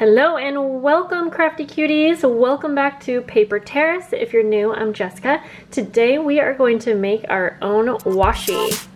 Hello and welcome, crafty cuties. Welcome back to Paper Terrace. If you're new, I'm Jessica. Today we are going to make our own washi.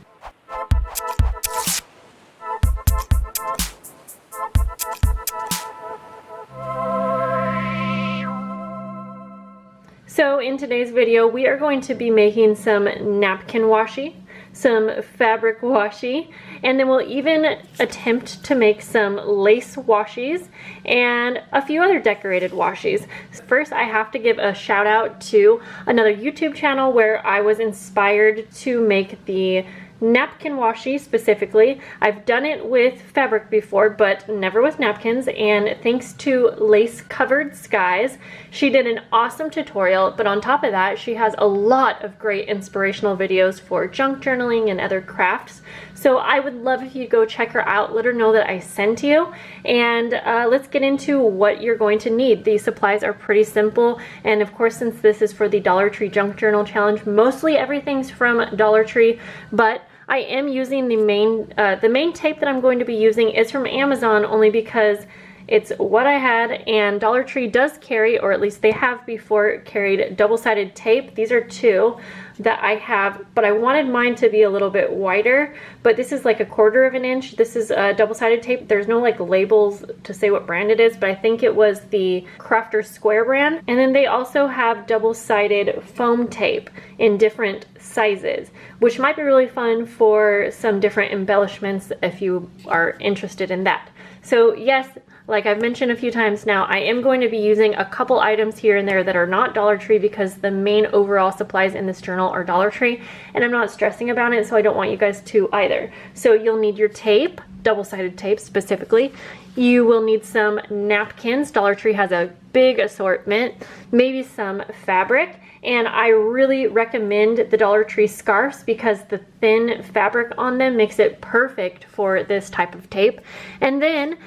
So in today's video, we are going to be making some napkin washi, some fabric washi, and then we'll even attempt to make some lace washies and a few other decorated washis. First, I have to give a shout out to another YouTube channel where I was inspired to make the napkin washi specifically. I've done it with fabric before, but never with napkins, and thanks to Lace Covered Skies, she did an awesome tutorial, but on top of that, she has a lot of great inspirational videos for junk journaling and other crafts. So I would love if you go check her out, let her know that I sent you, and let's get into what you're going to need. These supplies are pretty simple, and of course, since this is for the Dollar Tree Junk Journal Challenge, mostly everything's from Dollar Tree, but I am using the main tape that I'm going to be using is from Amazon, only because it's what I had, and Dollar Tree does carry, or at least they have before carried, double-sided tape. These are two that I have, but I wanted mine to be a little bit wider, but this is like 1/4 of an inch. This is double-sided tape. There's no like labels to say what brand it is, but I think it was the Crafter's Square brand. And then they also have double-sided foam tape in different sizes, which might be really fun for some different embellishments if you are interested in that. So yes, like I've mentioned a few times now, I am going to be using a couple items here and there that are not Dollar Tree because the main overall supplies in this journal are Dollar Tree, and I'm not stressing about it, so I don't want you guys to either. So you'll need your tape, double-sided tape specifically. You will need some napkins. Dollar Tree has a big assortment, maybe some fabric, and I really recommend the Dollar Tree scarves because the thin fabric on them makes it perfect for this type of tape. And then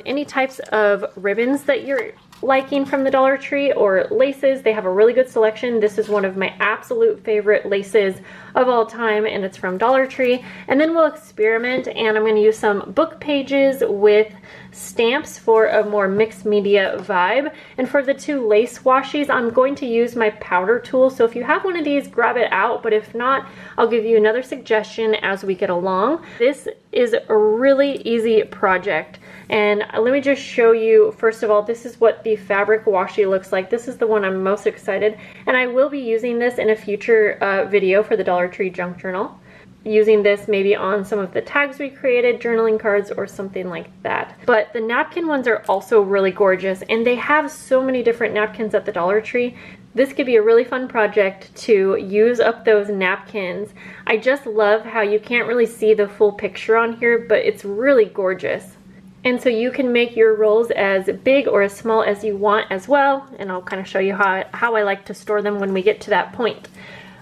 any types of ribbons that you're liking from the Dollar Tree, or laces. They have a really good selection. This is one of my absolute favorite laces of all time, and it's from Dollar Tree. And then we'll experiment, and I'm going to use some book pages with stamps for a more mixed media vibe. And for the two lace washies, I'm going to use my powder tool. So if you have one of these, grab it out, but if not, I'll give you another suggestion as we get along. This is a really easy project, and let me just show you. First of all, this is what the fabric washi looks like. This is the one I'm most excited, and I will be using this in a future video for the Dollar Tree Junk Journal. Using this maybe on some of the tags we created, journaling cards, or something like that. But the napkin ones are also really gorgeous, and they have so many different napkins at the Dollar Tree. This could be a really fun project to use up those napkins. I just love how you can't really see the full picture on here, but it's really gorgeous. And so you can make your rolls as big or as small as you want as well, and I'll kind of show you how I like to store them when we get to that point.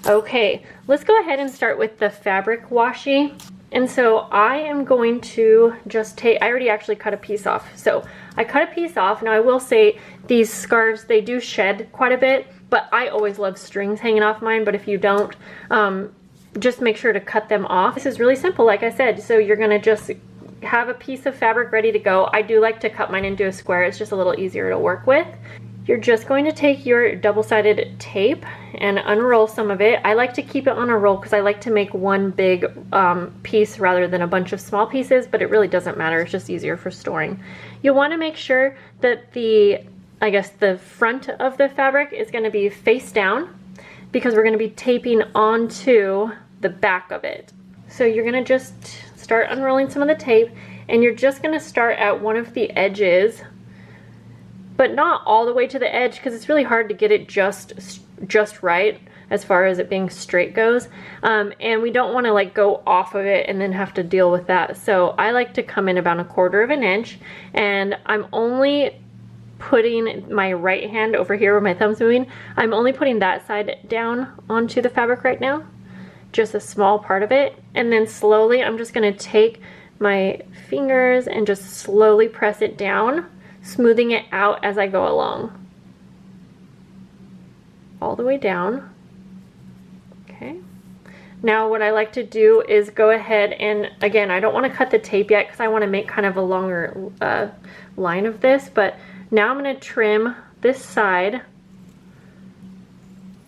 Okay, let's go ahead and start with the fabric washi. And so I am going to just take, I already actually cut a piece off. So I cut a piece off. Now I will say these scarves, they do shed quite a bit, but I always love strings hanging off mine. But if you don't, just make sure to cut them off. This is really simple, like I said. So you're gonna just have a piece of fabric ready to go. I do like to cut mine into a square. It's just a little easier to work with. You're just going to take your double-sided tape and unroll some of it. I like to keep it on a roll because I like to make one big piece rather than a bunch of small pieces, but it really doesn't matter. It's just easier for storing. You'll want to make sure that the front of the fabric is going to be face down because we're going to be taping onto the back of it. So you're going to just start unrolling some of the tape, and you're just going to start at one of the edges, but not all the way to the edge because it's really hard to get it just right as far as it being straight goes. And we don't want to like go off of it and then have to deal with that. So I like to come in about 1/4 of an inch, and I'm only putting my right hand over here where my thumb's moving. I'm only putting that side down onto the fabric right now, just a small part of it. And then slowly I'm just going to take my fingers and just slowly press it down, smoothing it out as I go along. All the way down. Okay. Now what I like to do is go ahead and, again, I don't want to cut the tape yet because I want to make kind of a longer line of this, but now I'm going to trim this side.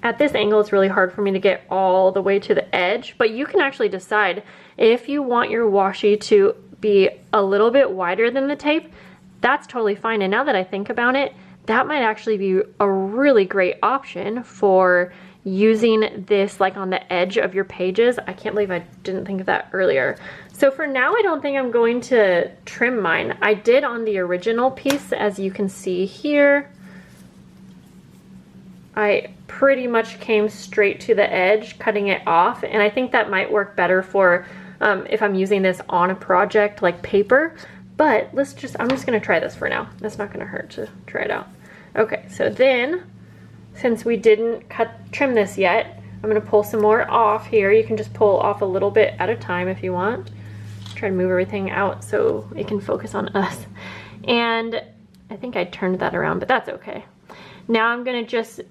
At this angle, it's really hard for me to get all the way to the edge, but you can actually decide if you want your washi to be a little bit wider than the tape. That's totally fine. And now that I think about it, that might actually be a really great option for using this like on the edge of your pages. I can't believe I didn't think of that earlier. So for now, I don't think I'm going to trim mine. I did on the original piece, as you can see here. I pretty much came straight to the edge, cutting it off, and I think that might work better for if I'm using this on a project like paper. But I'm just gonna try this for now. That's not gonna hurt to try it out. Okay, so then, since we didn't trim this yet, I'm gonna pull some more off here. You can just pull off a little bit at a time if you want. Try to move everything out so it can focus on us. And I think I turned that around, but that's okay. Now I'm gonna just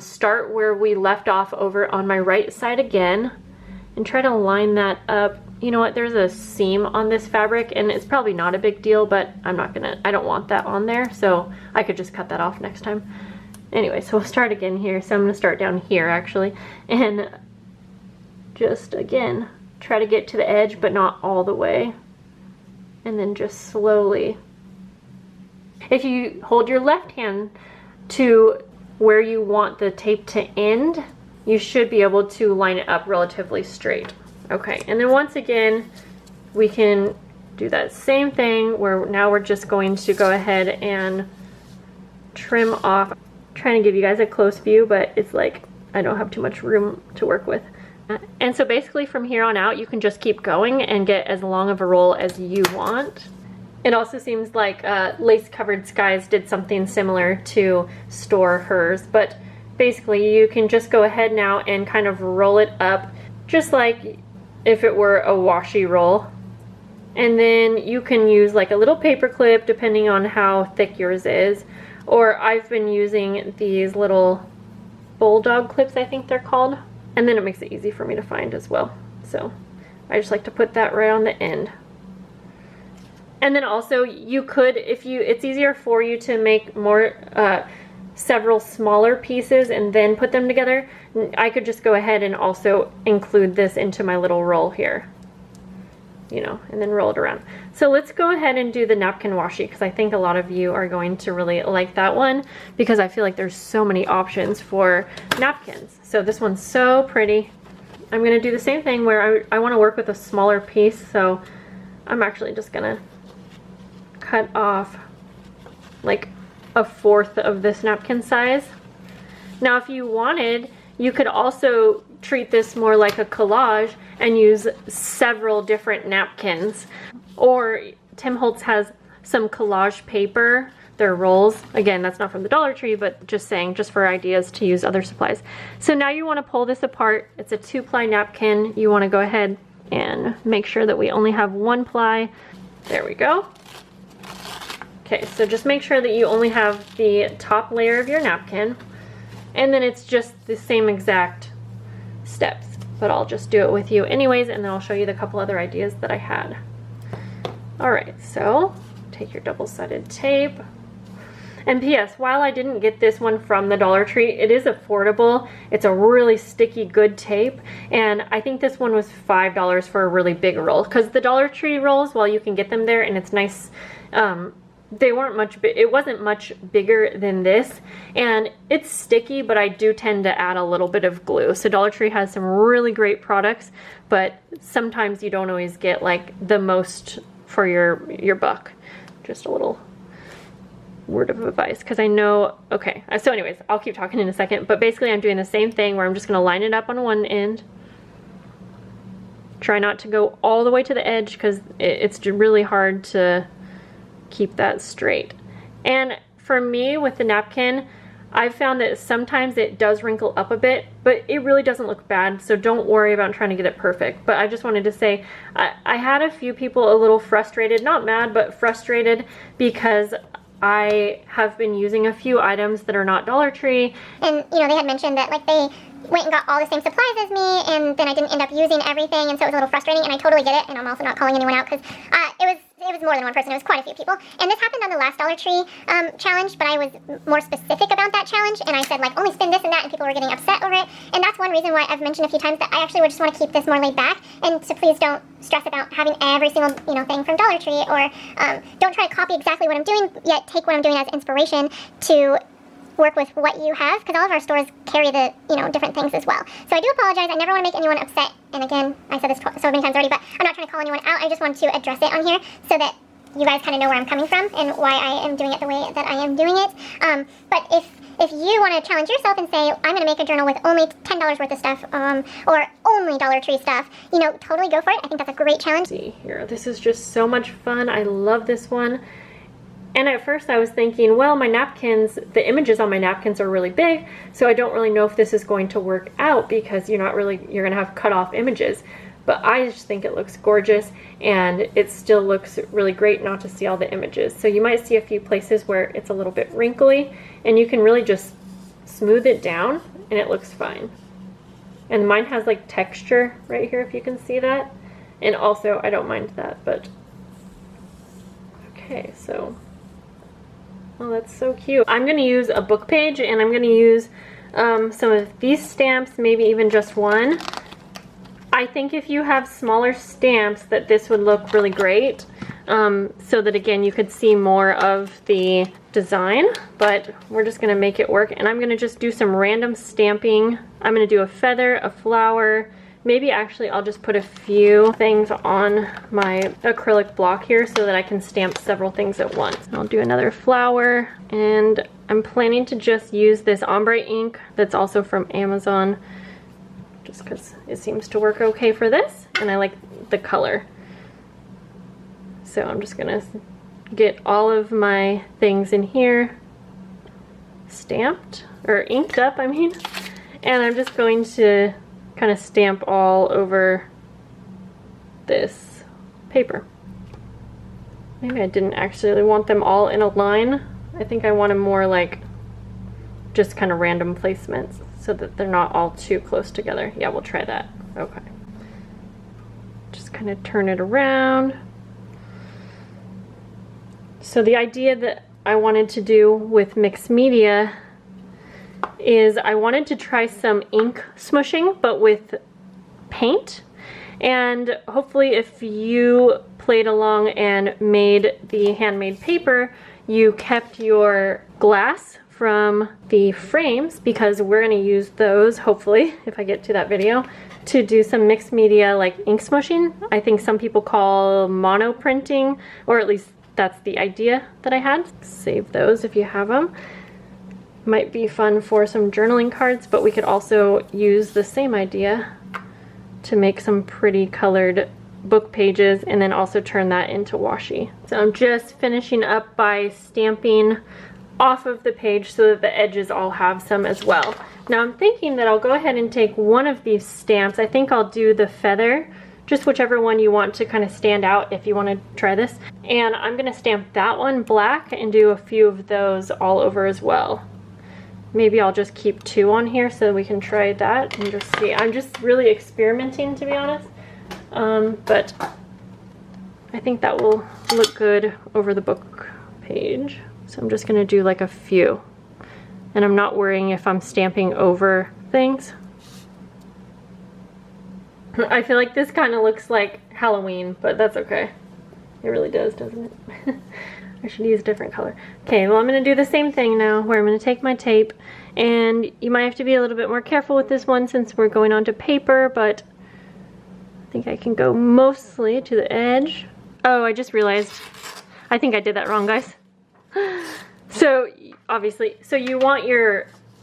start where we left off over on my right side again and try to line that up. You know what, there's a seam on this fabric and it's probably not a big deal, but I don't want that on there, so I could just cut that off next time. Anyway, so we'll start again here. So I'm gonna start down here actually, and just again, try to get to the edge, but not all the way. And then just slowly. If you hold your left hand to where you want the tape to end, you should be able to line it up relatively straight. Okay, and then once again, we can do that same thing where now we're just going to go ahead and trim off. I'm trying to give you guys a close view, but it's like I don't have too much room to work with. And so basically from here on out, you can just keep going and get as long of a roll as you want. It also seems like Lace Covered Skies did something similar to store hers, but basically you can just go ahead now and kind of roll it up just like if it were a washi roll. And then you can use like a little paper clip depending on how thick yours is, or I've been using these little bulldog clips, I think they're called, and then it makes it easy for me to find as well. So I just like to put that right on the end. And then also you could, it's easier for you to make more, several smaller pieces and then put them together. I could just go ahead and also include this into my little roll here, you know, and then roll it around. So let's go ahead and do the napkin washi, because I think a lot of you are going to really like that one, because I feel like there's so many options for napkins. So this one's so pretty. I'm gonna do the same thing where I wanna work with a smaller piece, so I'm actually just gonna cut off like a fourth of this napkin size. Now if you wanted, you could also treat this more like a collage and use several different napkins. Or Tim Holtz has some collage paper, their rolls. Again, that's not from the Dollar Tree, but just saying, just for ideas to use other supplies. So now you want to pull this apart. It's a 2-ply napkin. You want to go ahead and make sure that we only have 1 ply. There we go. Okay, so just make sure that you only have the top layer of your napkin, and then it's just the same exact steps, but I'll just do it with you anyways, and then I'll show you the couple other ideas that I had. Alright, so take your double-sided tape. And P.S., while I didn't get this one from the Dollar Tree, it is affordable. It's a really sticky, good tape, and I think this one was $5 for a really big roll, because the Dollar Tree rolls, while you can get them there and it's nice, it wasn't much bigger than this, and it's sticky, but I do tend to add a little bit of glue. So Dollar Tree has some really great products, but sometimes you don't always get like the most for your buck. Just a little word of advice, because I know, okay, so anyways, I'll keep talking in a second, but basically I'm doing the same thing where I'm just gonna line it up on one end. Try not to go all the way to the edge, because it's really hard to keep that straight. And for me with the napkin, I've found that sometimes it does wrinkle up a bit, but it really doesn't look bad, so don't worry about trying to get it perfect. But I just wanted to say, I had a few people a little frustrated, not mad, but frustrated, because I have been using a few items that are not Dollar Tree. And, you know, they had mentioned that, like, they went and got all the same supplies as me, and then I didn't end up using everything, and so it was a little frustrating, and I totally get it, and I'm also not calling anyone out, because it was more than one person, it was quite a few people, and this happened on the last Dollar Tree challenge, but I was more specific about that challenge, and I said, like, only spend this and that, and people were getting upset over it, and that's one reason why I've mentioned a few times that I actually would just want to keep this more laid back, and so please don't stress about having every single, thing from Dollar Tree, or don't try to copy exactly what I'm doing, yet take what I'm doing as inspiration to work with what you have, because all of our stores carry the, different things as well. So I do apologize. I never want to make anyone upset. And again, I said this so many times already, but I'm not trying to call anyone out. I just want to address it on here so that you guys kind of know where I'm coming from and why I am doing it the way that I am doing it. But if you want to challenge yourself and say, I'm going to make a journal with only $10 worth of stuff, or only Dollar Tree stuff, totally go for it. I think that's a great challenge. See here, this is just so much fun. I love this one. And at first I was thinking, well, my napkins, the images on my napkins are really big, so I don't really know if this is going to work out because you're going to have cut off images. But I just think it looks gorgeous, and it still looks really great not to see all the images. So you might see a few places where it's a little bit wrinkly, and you can really just smooth it down and it looks fine. And mine has like texture right here, if you can see that. And also I don't mind that, but okay, so oh, that's so cute. I'm going to use a book page, and I'm going to use some of these stamps, maybe even just one. I think if you have smaller stamps that this would look really great, so that again you could see more of the design, but we're just going to make it work. And I'm going to just do some random stamping. I'm going to do a feather, a flower. Maybe actually I'll just put a few things on my acrylic block here so that I can stamp several things at once. I'll do another flower, and I'm planning to just use this ombre ink that's also from Amazon, just because it seems to work okay for this, and I like the color. So I'm just gonna get all of my things in here stamped, or inked up, I mean, and I'm just going to kind of stamp all over this paper. Maybe I didn't actually want them all in a line. I think I want them more like just kind of random placements so that they're not all too close together. Yeah, we'll try that. Okay. Just kind of turn it around. So the idea that I wanted to do with mixed media is I wanted to try some ink smushing, but with paint. And hopefully if you played along and made the handmade paper, you kept your glass from the frames, because we're going to use those, hopefully, if I get to that video, to do some mixed media like ink smushing. I think some people call mono printing, or at least that's the idea that I had. Save those if you have them. Might be fun for some journaling cards, but we could also use the same idea to make some pretty colored book pages and then also turn that into washi. So I'm just finishing up by stamping off of the page so that the edges all have some as well. Now I'm thinking that I'll go ahead and take one of these stamps. I think I'll do the feather, just whichever one you want to kind of stand out if you want to try this. And I'm going to stamp that one black and do a few of those all over as well. Maybe I'll just keep two on here so we can try that and just see. I'm just really experimenting, to be honest. But I think that will look good over the book page. So I'm just going to do like a few. And I'm not worrying if I'm stamping over things. I feel like this kind of looks like Halloween, but that's okay. It really does, doesn't it? I should use a different color. Okay, well I'm going to do the same thing now, where I'm going to take my tape, and you might have to be a little bit more careful with this one since we're going onto paper, but I think I can go mostly to the edge. Oh, I just realized, I think I did that wrong, guys. So obviously, so you want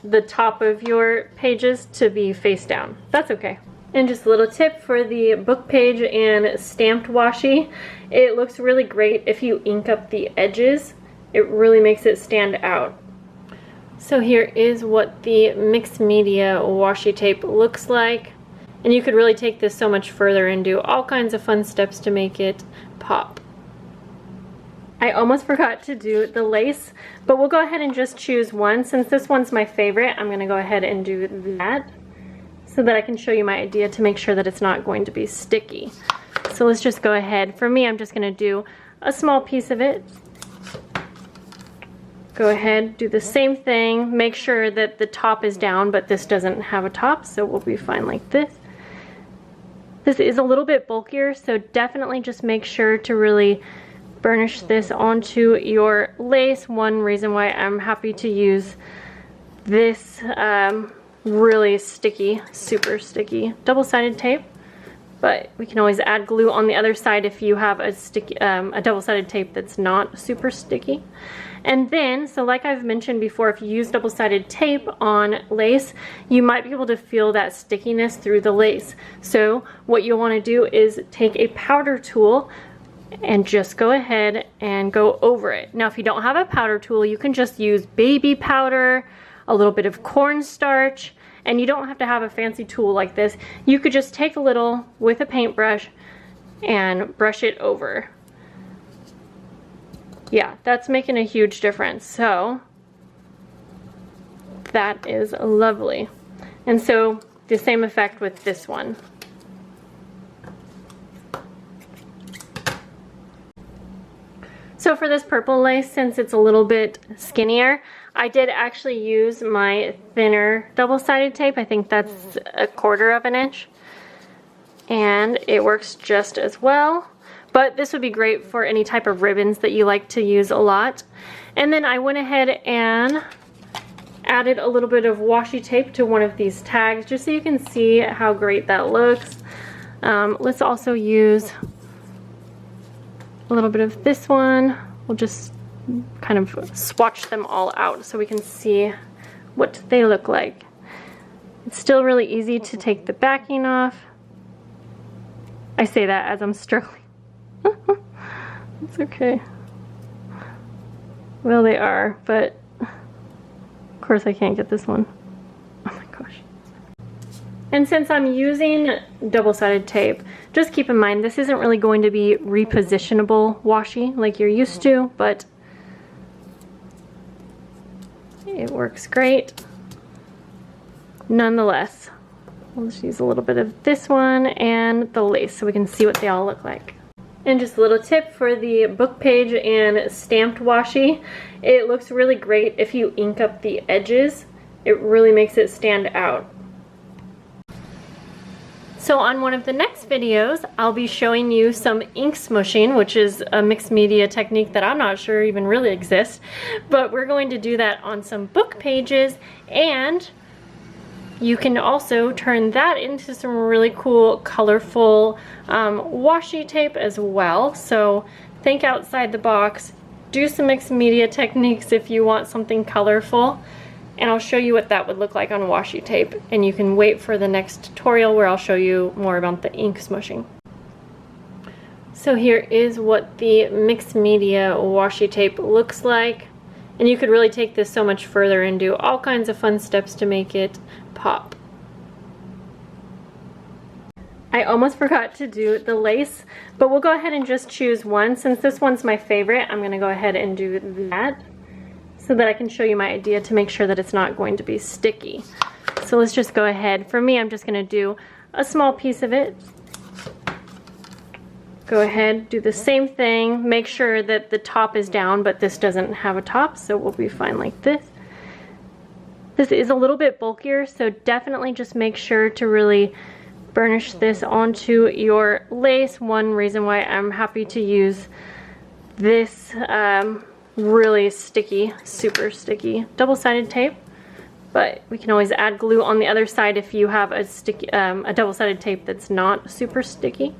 the top of your pages to be face down. That's okay. And just a little tip for the book page and stamped washi, it looks really great if you ink up the edges. It really makes it stand out. So here is what the mixed media washi tape looks like. And you could really take this so much further and do all kinds of fun steps to make it pop. I almost forgot to do the lace, but we'll go ahead and just choose one. Since this one's my favorite, I'm going to go ahead and do that. so that I can show you my idea to make sure that it's not going to be sticky. So let's just go ahead. For me, I'm just going to do a small piece of it. Go ahead, do the same thing. Make sure that the top is down, but this doesn't have a top, so we'll be fine like this. This is a little bit bulkier, so definitely just make sure to really burnish this onto your lace. One reason why I'm happy to use this really sticky, super sticky double-sided tape, but we can always add glue on the other side if you have a sticky, a double-sided tape that's not super sticky. And then, so like I've mentioned before, if you use double-sided tape on lace, you might be able to feel that stickiness through the lace. So what you'll want to do is take a powder tool and just go ahead and go over it. Now, if you don't have a powder tool, you can just use baby powder, a little bit of cornstarch, and you don't have to have a fancy tool like this. You could just take a little with a paintbrush and brush it over. Yeah, that's making a huge difference. So that is lovely. And so the same effect with this one. So for this purple lace, since it's a little bit skinnier, I did actually use my thinner double-sided tape. I think that's 1/4 of an inch. And it works just as well. But this would be great for any type of ribbons that you like to use a lot. And then I went ahead and added a little bit of washi tape to one of these tags just so you can see how great that looks. Let's also use a little bit of this one. We'll just kind of swatch them all out so we can see what they look like. It's still really easy to take the backing off. I say that as I'm struggling. It's okay. Well, they are, but of course I can't get this one. Oh my gosh. And since I'm using double-sided tape, just keep in mind this isn't really going to be repositionable washi like you're used to, but it works great nonetheless. We'll just use a little bit of this one and the lace so we can see what they all look like. And just a little tip for the book page and stamped washi, it looks really great if you ink up the edges. It really makes it stand out. So on one of the next videos, I'll be showing you some ink smushing, which is a mixed media technique that I'm not sure even really exists, but we're going to do that on some book pages, and you can also turn that into some really cool, colorful washi tape as well. So think outside the box, do some mixed media techniques if you want something colorful, and I'll show you what that would look like on washi tape. And you can wait for the next tutorial where I'll show you more about the ink smushing. So here is what the mixed media washi tape looks like. And you could really take this so much further and do all kinds of fun steps to make it pop. I almost forgot to do the lace, but we'll go ahead and just choose one. Since this one's my favorite, I'm going to go ahead and do that so that I can show you my idea to make sure that it's not going to be sticky. So let's just go ahead. For me, I'm just going to do a small piece of it. Go ahead, do the same thing. Make sure that the top is down, but this doesn't have a top, so we'll be fine like this. This is a little bit bulkier, so definitely just make sure to really burnish this onto your lace. One reason why I'm happy to use this really sticky, super sticky double-sided tape, but we can always add glue on the other side if you have a sticky, a double-sided tape that's not super sticky.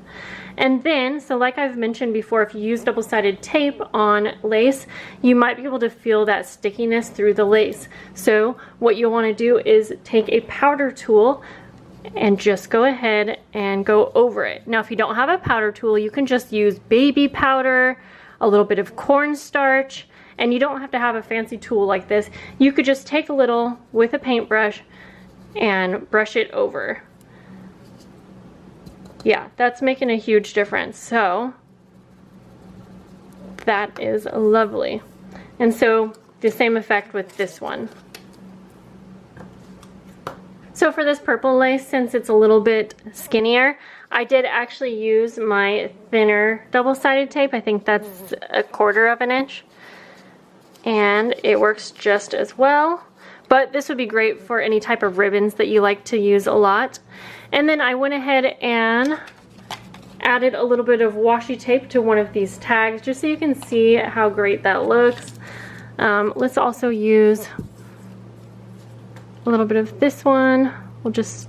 And then, so like I've mentioned before, if you use double-sided tape on lace, you might be able to feel that stickiness through the lace. So what you'll want to do is take a powder tool and just go ahead and go over it. Now, if you don't have a powder tool, you can just use baby powder, a little bit of cornstarch, and you don't have to have a fancy tool like this. You could just take a little with a paintbrush and brush it over. Yeah, that's making a huge difference. So that is lovely. And so the same effect with this one. So for this purple lace, since it's a little bit skinnier, I did actually use my thinner double-sided tape. I think that's 1/4 of an inch. And it works just as well. But this would be great for any type of ribbons that you like to use a lot. And then I went ahead and added a little bit of washi tape to one of these tags just so you can see how great that looks. Let's also use a little bit of this one. We'll just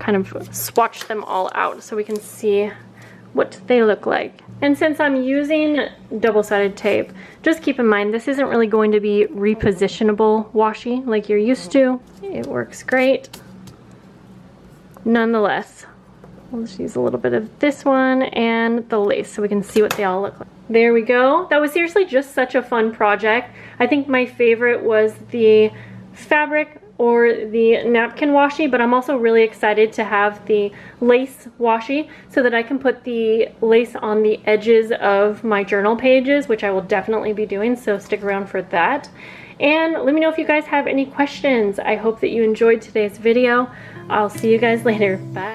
kind of swatch them all out so we can see what they look like. And since I'm using double-sided tape, just keep in mind this isn't really going to be repositionable washi like you're used to. It works great. Nonetheless, we'll just use a little bit of this one and the lace so we can see what they all look like. There we go. That was seriously just such a fun project. I think my favorite was the fabric or the napkin washi, but I'm also really excited to have the lace washi so that I can put the lace on the edges of my journal pages, which I will definitely be doing, so stick around for that. And let me know if you guys have any questions. I hope that you enjoyed today's video. I'll see you guys later. Bye.